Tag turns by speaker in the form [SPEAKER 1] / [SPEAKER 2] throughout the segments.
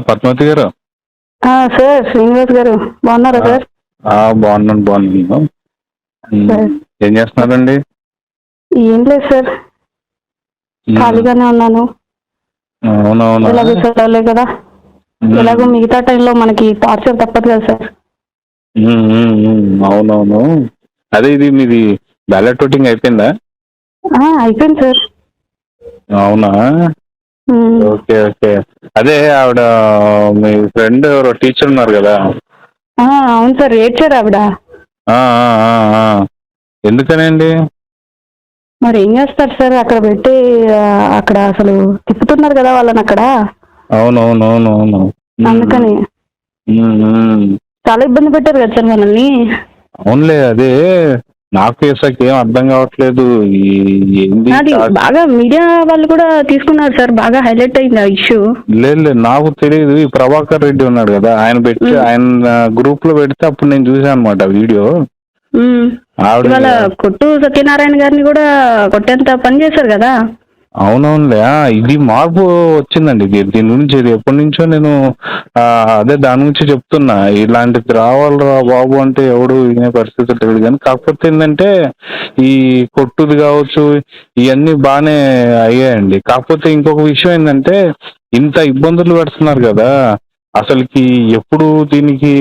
[SPEAKER 1] పద్మావతి గారు.
[SPEAKER 2] సార్ శ్రీనివాస్ గారు బాగున్నారా
[SPEAKER 1] ఆ,
[SPEAKER 2] సార్?
[SPEAKER 1] బాగున్నాను.
[SPEAKER 2] సార్
[SPEAKER 1] ఏం చేస్తున్నారండి?
[SPEAKER 2] ఏం లేదు సార్,
[SPEAKER 1] ఉమ్,
[SPEAKER 2] ఖాళీగానే ఉన్నాను.
[SPEAKER 1] అవునవునా.
[SPEAKER 2] ఎలాగో సెలవులే కదా, ఎలాగో మిగతా టైంలో మనకి టార్చర్ తప్పదు కదా సార్.
[SPEAKER 1] అవునవును. అదే ఇది మీది బ్యాలెట్ ఓటింగ్ అయిపోయిందా?
[SPEAKER 2] అయిపోయింది సార్.
[SPEAKER 1] అవునా.
[SPEAKER 2] ఉమ్,
[SPEAKER 1] ఓకే ఓకే. అదే ఆవిడ మీ ఫ్రెండ్ ఎవరో టీచర్ ఉన్నారు కదా.
[SPEAKER 2] అవును సార్, ఏడ్చారు ఆవిడ.
[SPEAKER 1] ఆ, ఆ, ఆ, ఆ. ఎందుకనండి?
[SPEAKER 2] మరి ఏం చేస్తారు సార్, అక్కడ పెట్టి అక్కడ అసలు తిప్పుతున్నారు కదా వాళ్ళని అక్కడ.
[SPEAKER 1] అవునవునవునవును.
[SPEAKER 2] అందుకని చాలా ఇబ్బంది పెట్టారు కదా సార్ మనల్ని.
[SPEAKER 1] అవునులే, అదే నాకు ఏం అర్థం కావట్లేదు. ఏంది
[SPEAKER 2] అది బాగా మీడియా వాళ్ళు కూడా తీసుకున్నారు సార్, బాగా హైలైట్ అయింది ఆ ఇష్యూ.
[SPEAKER 1] లేదు నాకు తెలియదు. ఈ ప్రభాకర్ రెడ్డి ఉన్నాడు కదా, ఆయన గ్రూప్ లో పెడితే అప్పుడు నేను చూసాను అనమాట వీడియో. ఆవిడ
[SPEAKER 2] ఇవాళ కొట్టు సత్యనారాయణ గారిని కూడా కొట్టేంత పని చేశారు కదా.
[SPEAKER 1] అవునవునులే. ఇది మార్పు వచ్చిందండి. దీని గురించి ఇది ఎప్పటి నుంచో నేను అదే దాని గురించి చెప్తున్నా. ఇలాంటిది రావాలిరా బాబు అంటే ఎవడు వినే పరిస్థితి లేదు. కానీ కాకపోతే ఏంటంటే ఈ కొట్టుది కావచ్చు, ఇవన్నీ బాగానే అయ్యాయండి. కాకపోతే ఇంకొక విషయం ఏంటంటే ఇంత ఇబ్బందులు పెడుతున్నారు కదా, అసలుకి ఎప్పుడు దీనికి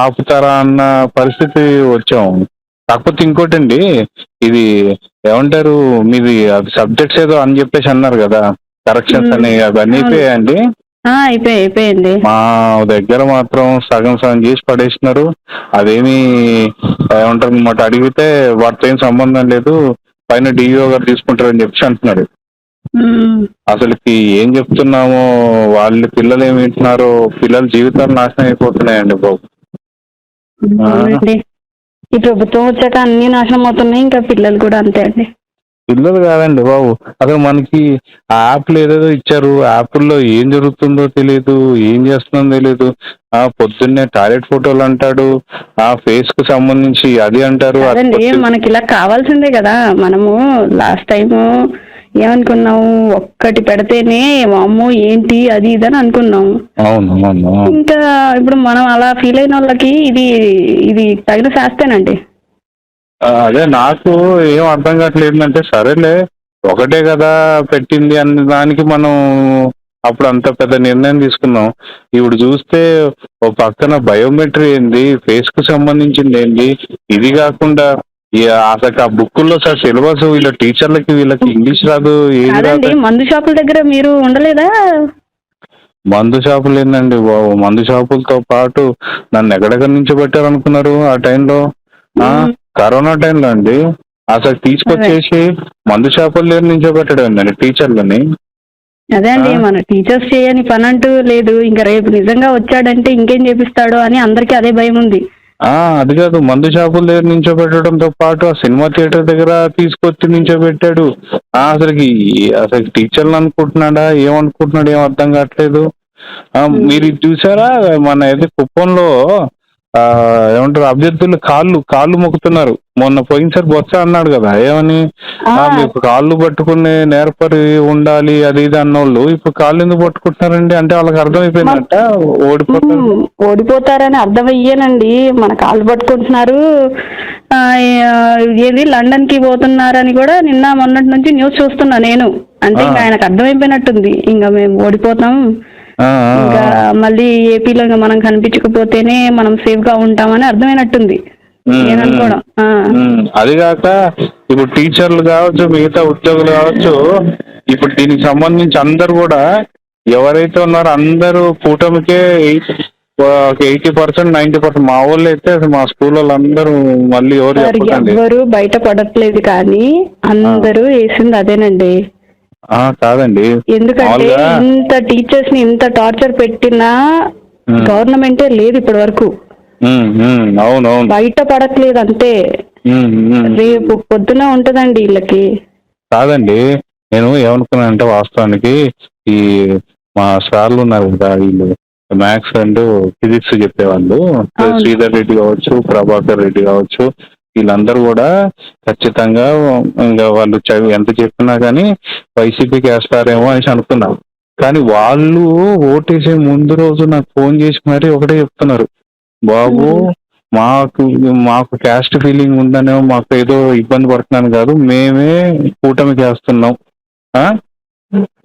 [SPEAKER 1] ఆపుతారా అన్న పరిస్థితి వచ్చాము. కాకపోతే ఇంకోటండి, ఇది ఏమంటారు, మీది సబ్జెక్ట్స్ ఏదో అని చెప్పేసి అన్నారు కదా, కరెక్షన్స్ అని, అవన్నీ అయిపోయాయండి?
[SPEAKER 2] అయిపోయింది.
[SPEAKER 1] మా దగ్గర మాత్రం సగం సగం చేసి పడేసినారు. అదేమి ఏమంటారు అనమాట, అడిగితే వాటితో ఏం సంబంధం లేదు, పైన డిఈఓ గారు తీసుకుంటారని చెప్పి అంటున్నాడు. అసలుకి ఏం చెప్తున్నామో, వాళ్ళ పిల్లలు ఏమి వింటున్నారో, పిల్లల జీవితాలు నాశనం అయిపోతున్నాయండి బాబు.
[SPEAKER 2] ఈ ప్రభుత్వం వచ్చాక అన్ని నాశనం అవుతున్నాయి, ఇంకా పిల్లలు కూడా అంతే అండి.
[SPEAKER 1] పిల్లలు కాదండి బాబు, అసలు మనకి ఆ యాప్లు ఏదేదో ఇచ్చారు, యాప్ల్లో ఏం జరుగుతుందో తెలియదు, ఏం చేస్తుందో తెలియదు. పొద్దున్నే టాయిలెట్ ఫోటోలు అంటాడు, ఫేస్ కు సంబంధించి అది అంటారు.
[SPEAKER 2] అదండి, మనకి ఇలా కావాల్సిందే కదా. మనము లాస్ట్ టైము ఏమనుకున్నాము, ఒక్కటి పెడితేనే అమ్మో ఏంటి అది ఇదని అనుకున్నాము.
[SPEAKER 1] అవును.
[SPEAKER 2] ఇంకా ఇప్పుడు మనం అలా ఫీల్ అయిన వాళ్ళకి ఇది ఇది తగిన శాస్తేనండి.
[SPEAKER 1] అదే నాకు ఏం అర్థం కావట్లేదు. ఏంటంటే సరేలే, ఒకటే కదా పెట్టింది అన్న దానికి మనం అప్పుడు అంత పెద్ద నిర్ణయం తీసుకున్నాం. ఇప్పుడు చూస్తే ఓ పక్కన బయోమెట్రీ ఏంది, ఫేస్ కు సంబంధించింది ఏంది, ఇది కాకుండా అసలు ఆ బుక్కుల్లో సార్ సిలబస్ వీళ్ళ టీచర్లకి వీళ్ళకి ఇంగ్లీష్ రాదు, ఏది రాదు.
[SPEAKER 2] మందు షాపుల దగ్గర మీరు ఉండలేదా?
[SPEAKER 1] మందు షాపులు ఏందండి బాబు, మందు షాపులతో పాటు నన్ను ఎక్కడెక్కడి నుంచో పెట్టారనుకున్నారు ఆ టైంలో. కరోనా టైంలో అండి, అసలు తీసుకొచ్చేసి మందు షాపుల దగ్గర నుంచో పెట్టడం ఏందండి టీచర్లని.
[SPEAKER 2] అదే అండి, మన టీచర్స్ చేయని పని అంటూ లేదు. ఇంకా రేపు నిజంగా వచ్చాడంటే ఇంకేం చేపిస్తాడో అని అందరికీ అదే భయం ఉంది.
[SPEAKER 1] అది కాదు, మందు షాపుల దగ్గర నుంచో పెట్టడంతో పాటు ఆ సినిమా థియేటర్ దగ్గర తీసుకొచ్చి నుంచో పెట్టాడు. అసలు టీచర్లు అనుకుంటున్నాడా, ఏమనుకుంటున్నాడు, ఏం అర్థం కావట్లేదు. మీరు ఇది చూసారా, మన ఏదో కుప్పంలో ఏమంటారు, అభ్యర్థులు కాళ్ళు మొక్కుతున్నారు. మొన్న పోయినసారి బొత్స అన్నాడు కదా, ఏమని, మీకు కాళ్ళు పట్టుకునే నేర్పరి ఉండాలి అది ఇది అన్నోళ్ళు ఇప్పుడు కాళ్ళు ఎందుకు పట్టుకుంటున్నారండి? అంటే వాళ్ళకి అర్థమైపోయిందంట
[SPEAKER 2] ఓడిపోతారని అర్థమయ్యేనండి. మన కాళ్ళు పట్టుకుంటున్నారు, ఏది లండన్ కి పోతున్నారని కూడా నిన్న మొన్నటి నుంచి న్యూస్ చూస్తున్నా నేను. అంటే ఇంకా ఆయనకు అర్థమైపోయినట్టుంది, ఇంకా మేము ఓడిపోతాం, ఇంకా మళ్ళీ ఏపీలో ఇంకా మనం కనిపించకపోతేనే మనం సేఫ్ గా ఉంటామని అర్థమైనట్టుంది.
[SPEAKER 1] అది కాక ఇప్పుడు టీచర్లు కావచ్చు, మిగతా ఉద్యోగులు కావచ్చు, ఇప్పుడు దీనికి సంబంధించి అందరు కూడా ఎవరైతే ఉన్నారో అందరూ కూటమికే 80%, 90%. మా వాళ్ళు అయితే మా స్కూల్ వాళ్ళందరూ మళ్ళీ ఎవరు
[SPEAKER 2] బయట పడట్లేదు, కానీ అందరూ వేసింది అదేనండి.
[SPEAKER 1] కాదండి,
[SPEAKER 2] ఎందుకంటే ఇంత టీచర్స్ ని ఇంత టార్చర్ పెట్టినా గవర్నమెంటే లేదు ఇప్పటి వరకు.
[SPEAKER 1] అవునవును,
[SPEAKER 2] బయట పడట్లేదు అంతే. రేపు పొద్దున ఉంటదండి వీళ్ళకి.
[SPEAKER 1] కాదండి, నేను ఏమనుకున్నానంటే వాస్తవానికి ఈ మా సార్లు ఉన్నారు కదా, వీళ్ళు మ్యాథ్స్ అండ్ ఫిజిక్స్ చెప్పేవాళ్ళు, శ్రీధర్ రెడ్డి కావచ్చు, ప్రభాకర్ రెడ్డి కావచ్చు, వీళ్ళందరూ కూడా ఖచ్చితంగా ఇంకా వాళ్ళు ఎంత చెప్పినా కానీ వైసీపీకి వేస్తారేమో అనేసి అనుకున్నాం. కానీ వాళ్ళు ఓటేసే ముందు రోజు నాకు ఫోన్ చేసి మరీ ఒకటే చెప్తున్నారు, బాబు మాకు మాకు క్యాస్ట్ ఫీలింగ్ ఉందనే మాకు ఏదో ఇబ్బంది పడుతున్నాను కాదు, మేమే కూటమికి వేస్తున్నాం. ఆ?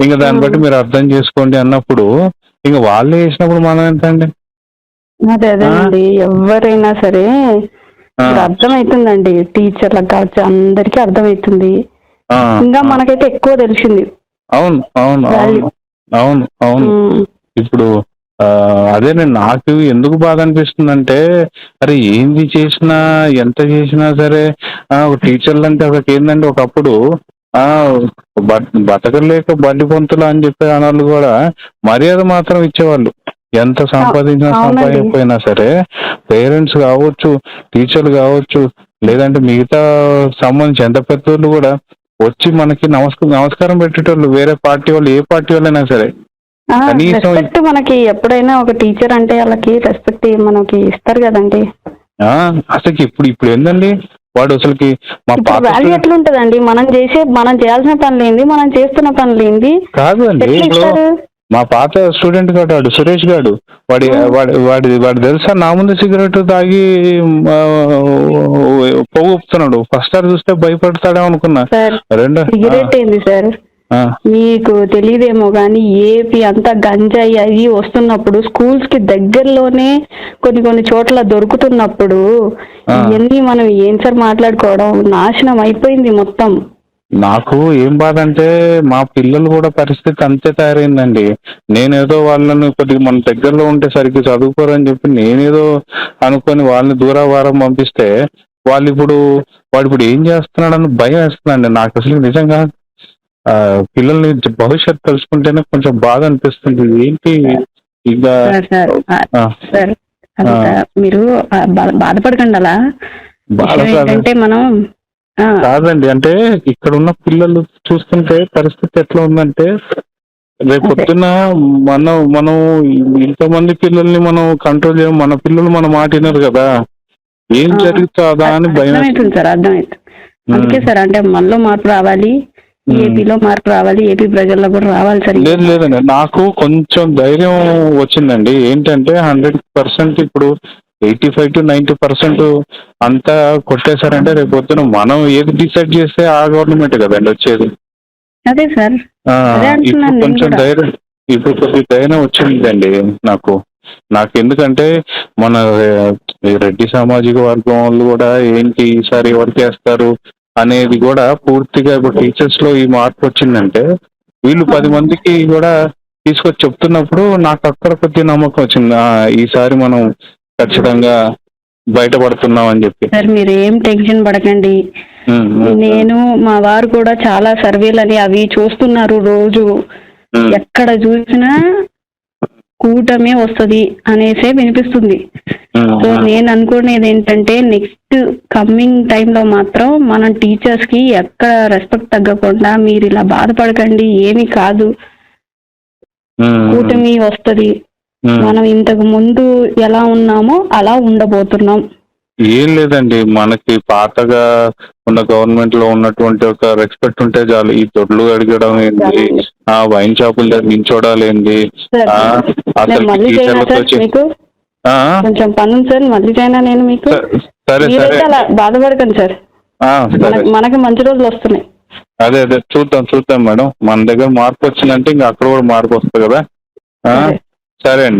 [SPEAKER 1] ఇంకా దాన్ని బట్టి మీరు అర్థం చేసుకోండి అన్నప్పుడు ఇంకా వాళ్ళే వేసినప్పుడు మనం ఎంతండి?
[SPEAKER 2] అదేనండి, ఎవరైనా సరే
[SPEAKER 1] ఆ,
[SPEAKER 2] ఇప్పుడు అర్థమవుతుందండి, టీచర్లకు కావచ్చు అందరికీ అర్థమవుతుంది.
[SPEAKER 1] ఆ,
[SPEAKER 2] ఇంకా
[SPEAKER 1] ఆ.
[SPEAKER 2] మనకైతే ఎక్కువ తెలిసింది
[SPEAKER 1] అవును అవును
[SPEAKER 2] వాల్యూ.
[SPEAKER 1] అవును అవును అవును. ఇప్పుడు అదేనండి, నాకు ఎందుకు బాధ అనిపిస్తుందంటే, అరే ఏంది చేసినా ఎంత చేసినా సరే ఒక టీచర్లు అంటే అసలు ఏంటంటే ఒకప్పుడు ఆ బతకలేక బండి పొంతులు అని చెప్పే అనాళ్ళు కూడా మర్యాద మాత్రం ఇచ్చేవాళ్ళు. ఎంత సంపాదించినా
[SPEAKER 2] అవునండి.
[SPEAKER 1] సంపాదించకపోయినా సరే పేరెంట్స్ కావచ్చు, టీచర్లు కావచ్చు, లేదంటే మిగతా సంబంధించి ఎంత పెద్దోళ్ళు కూడా వచ్చి మనకి నమస్కారం పెట్టేటోళ్ళు, వేరే పార్టీ వాళ్ళు, ఏ పార్టీ వాళ్ళైనా సరే. కనీసం
[SPEAKER 2] రెస్పెక్ట్ మనకి ఎప్పుడైనా ఒక టీచర్ అంటే వాళ్ళకి రెస్పెక్ట్ మనకి ఇస్తారు కదండి.
[SPEAKER 1] అసలుకి ఇప్పుడు ఇప్పుడు ఏందండి, వాడు అసలుకి మా
[SPEAKER 2] ఇప్పుడు
[SPEAKER 1] పాత
[SPEAKER 2] వాల్యూ ఎట్లుంటదండి, మనం చేయాల్సిన పనులు ఏంది, మనం చేస్తున్న పనులు ఏంది,
[SPEAKER 1] కాదు అండి.
[SPEAKER 2] ఎట్లా
[SPEAKER 1] ఇప్పుడు
[SPEAKER 2] ఇస్తారు?
[SPEAKER 1] మా పాత స్టూడెంట్ గాడు సురేష్ గాడు, వాడు తెలుసా, నా ముందు సిగరెట్ తాగి ఆ, పొగ ఊపుతున్నాడు. ఫస్ట్ సారి చూస్తే భయపడతాడేమో అనుకున్నా.
[SPEAKER 2] సార్,
[SPEAKER 1] రెండో
[SPEAKER 2] సిగరెట్ ఏంది సార్,
[SPEAKER 1] ఆ,
[SPEAKER 2] మీకు తెలియదేమో కానీ ఏపీ అంతా గంజాయి అవి వస్తున్నప్పుడు స్కూల్స్ కి దగ్గరలోనే కొన్ని కొన్ని చోట్ల దొరుకుతున్నప్పుడు
[SPEAKER 1] ఆ.
[SPEAKER 2] ఇవన్నీ మనం ఏం సార్ మాట్లాడుకోవడం, నాశనం అయిపోయింది మొత్తం.
[SPEAKER 1] నాకు ఏం బాధ అంటే మా పిల్లలు కూడా పరిస్థితి అంతే తయారైందండి. నేనేదో వాళ్ళని కొద్దిగా మన దగ్గరలో ఉంటే సరిగ్గా చదువుకోరని చెప్పి నేనేదో అనుకొని వాళ్ళని దూరాభారం పంపిస్తే వాళ్ళు ఇప్పుడు వాడు ఇప్పుడు ఏం చేస్తున్నాడని భయం వేస్తుందండి నాకు అసలు నిజంగా. పిల్లల్ని భవిష్యత్తు తెలుసుకుంటేనే కొంచెం బాధ అనిపిస్తుంది. ఏంటి ఇక
[SPEAKER 2] సార్ సార్
[SPEAKER 1] ఆ,
[SPEAKER 2] సార్ అంత మీరు బాధపడకండి. అలా
[SPEAKER 1] బాధ
[SPEAKER 2] విషయం
[SPEAKER 1] కాదు
[SPEAKER 2] ఏంటంటే మనం
[SPEAKER 1] కాదండి, అంటే ఇక్కడ ఉన్న పిల్లలు చూస్తుంటే పరిస్థితి ఎట్లా ఉందంటే,
[SPEAKER 2] అదే
[SPEAKER 1] రేపొద్దున మనం మనం ఇంతమంది పిల్లల్ని మనం కంట్రోల్ చేయం, మన పిల్లలు మన మాట వినరు కదా, ఏం జరుగుతుందా అని భయం
[SPEAKER 2] అర్థమవుతుంది
[SPEAKER 1] వేస్తుంది.
[SPEAKER 2] సార్, అర్థమవుతుంది. అందుకే సార్ అంటే మనలో మార్పు రావాలి, ఏపీలో మార్పు రావాలి, ఏపీ ప్రజల్లో కూడా రావాలి సార్.
[SPEAKER 1] లేదు లేదండి, నాకు కొంచెం ధైర్యం వచ్చిందండి. ఏంటంటే 100% ఇప్పుడు 85 to 90% అంతా కొట్టేశారంటే రేపు పొద్దున మనం ఏది డిసైడ్ చేస్తే ఆ గవర్నమెంట్ కదండి వచ్చేది.
[SPEAKER 2] అదే సార్, అదే
[SPEAKER 1] ఇప్పుడు
[SPEAKER 2] అంటున్నాను నేను
[SPEAKER 1] కొంచెం
[SPEAKER 2] కూడా.
[SPEAKER 1] ధైర్యం, ఇప్పుడు కొద్దిగా ధైర్యం వచ్చిందండి నాకు. ఎందుకంటే మన ఈ రెడ్డి సామాజిక వర్గం వాళ్ళు కూడా ఏంటి ఈసారి ఎవరికి వేస్తారు అనేది కూడా పూర్తిగా ఇప్పుడు టీచర్స్ లో ఈ మార్పు వచ్చిందంటే వీళ్ళు 10 మందికి కూడా తీసుకొచ్చి చెప్తున్నప్పుడు నాకు అక్కడ కొద్దిగా నమ్మకం వచ్చింది. ఈసారి మనం ఖచ్చితంగా బయటపడుతున్నాం అని చెప్పి.
[SPEAKER 2] సార్ మీరు ఏం టెన్షన్ పడకండి. నేను మా వారు కూడా చాలా సర్వేలని అవి చూస్తున్నారు రోజు. ఎక్కడ చూసినా కూటమే వస్తుంది అనేసే వినిపిస్తుంది. సో నేను అనుకునేది ఏంటంటే నెక్స్ట్ కమ్మింగ్ టైంలో మాత్రం మనం టీచర్స్ కి ఎక్కడ రెస్పెక్ట్ తగ్గకుండా మీరు ఇలా బాధపడకండి, ఏమీ కాదు, కూటమి వస్తుంది, మనం ఇంతకు ముందు ఎలా ఉన్నామో అలా ఉండబోతున్నాం.
[SPEAKER 1] ఏం లేదండి, మనకి పాతగా ఉన్న గవర్నమెంట్ లో ఉన్నటువంటి ఒక రెస్పెక్ట్ ఉంటే చాలు. ఈ దొడ్లు అడగడం ఏంటి, వైన్ షాపుల దగ్గర నించోడాలు ఏంటి, అసలు
[SPEAKER 2] మళ్ళీ చేయనా సార్ మీకు కొంచెం పని ఉంది సార్, మళ్ళీ చేయనా నేను మీకు?
[SPEAKER 1] సరే సరే,
[SPEAKER 2] అలా బాధపడకండి సార్, మనకి మంచి రోజులు వస్తున్నాయి.
[SPEAKER 1] అదే అదే చూద్దాం మేడం, మన దగ్గర మార్పు వచ్చిందంటే ఇంకా అక్కడ కూడా మార్పు వస్తుంది కదా. సరే అండి.